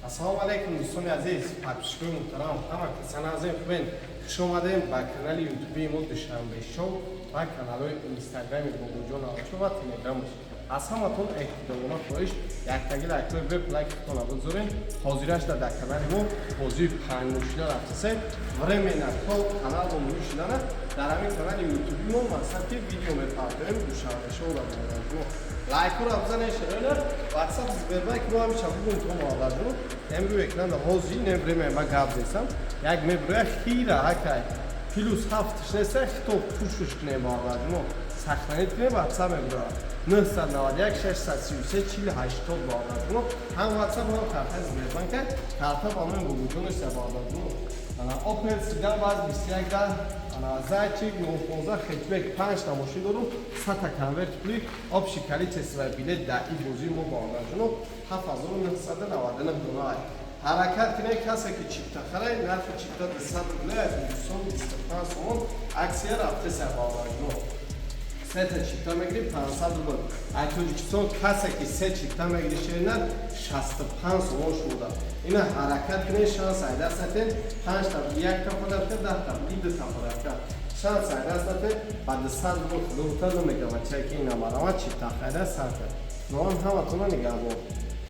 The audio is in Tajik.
Ассалому алейкум дӯстони азиз, подписчикои муҳтарам, ҳама касани азим хубен. Хуш омадем ба канали ютубии мо Душанбе шоу ва каналҳои инстаграми Бобоҷон Алчо ва телеграмаш. аз ҳаматон эҳтидомона хоҳиш яктаги лайкҳои веб лайктон бигзорем. ҳозирашда дар канали мо бозии панҷмошина рафтасе време на то канал мо мӯи шидана дар ҳамин канали ютуби мо мақсади видео мепардоем Душанбе шоу дар Бобоҷон. лайкҳоро абзанеш шароена ватсап збербайк мо ҳамиша бугум то муавваҷон эмрӯ екнанда ҳози не време ма гап зесам як меброя хира ҳакай плюс ҳафтш неста хитоб пушуш кне муавваҷон сахранит кне ватсап меброя 991 633 4080 баъдазно ҳам ватсап ҳам карта збербанка карта бамин бубуҷонеса баъдазно ана опел сидан баъд 21 да ана зайчик 915 хетбек 5 та мошин дорум 100 та конверт пули общи количество билет да и бози мо баъдазно 7999 донай ҳаракат кине касе ки чипта харай нархи чипта 200 рубля 225 сомон аксия рафтеса баъдазно сета чипта мегирӣ 500 рубл ай тоҷикистон касе ки се чипта мегирӣ шена 65 сомон шуда ина ҳаракат кине шанс айдастатен 5 та 1 та подарка 10 та 2 та подарка шанс айдастатен ба 200 рубл худота намегава чаки ина марама чипта хайда сарта ноам ҳаматона нигаҳбон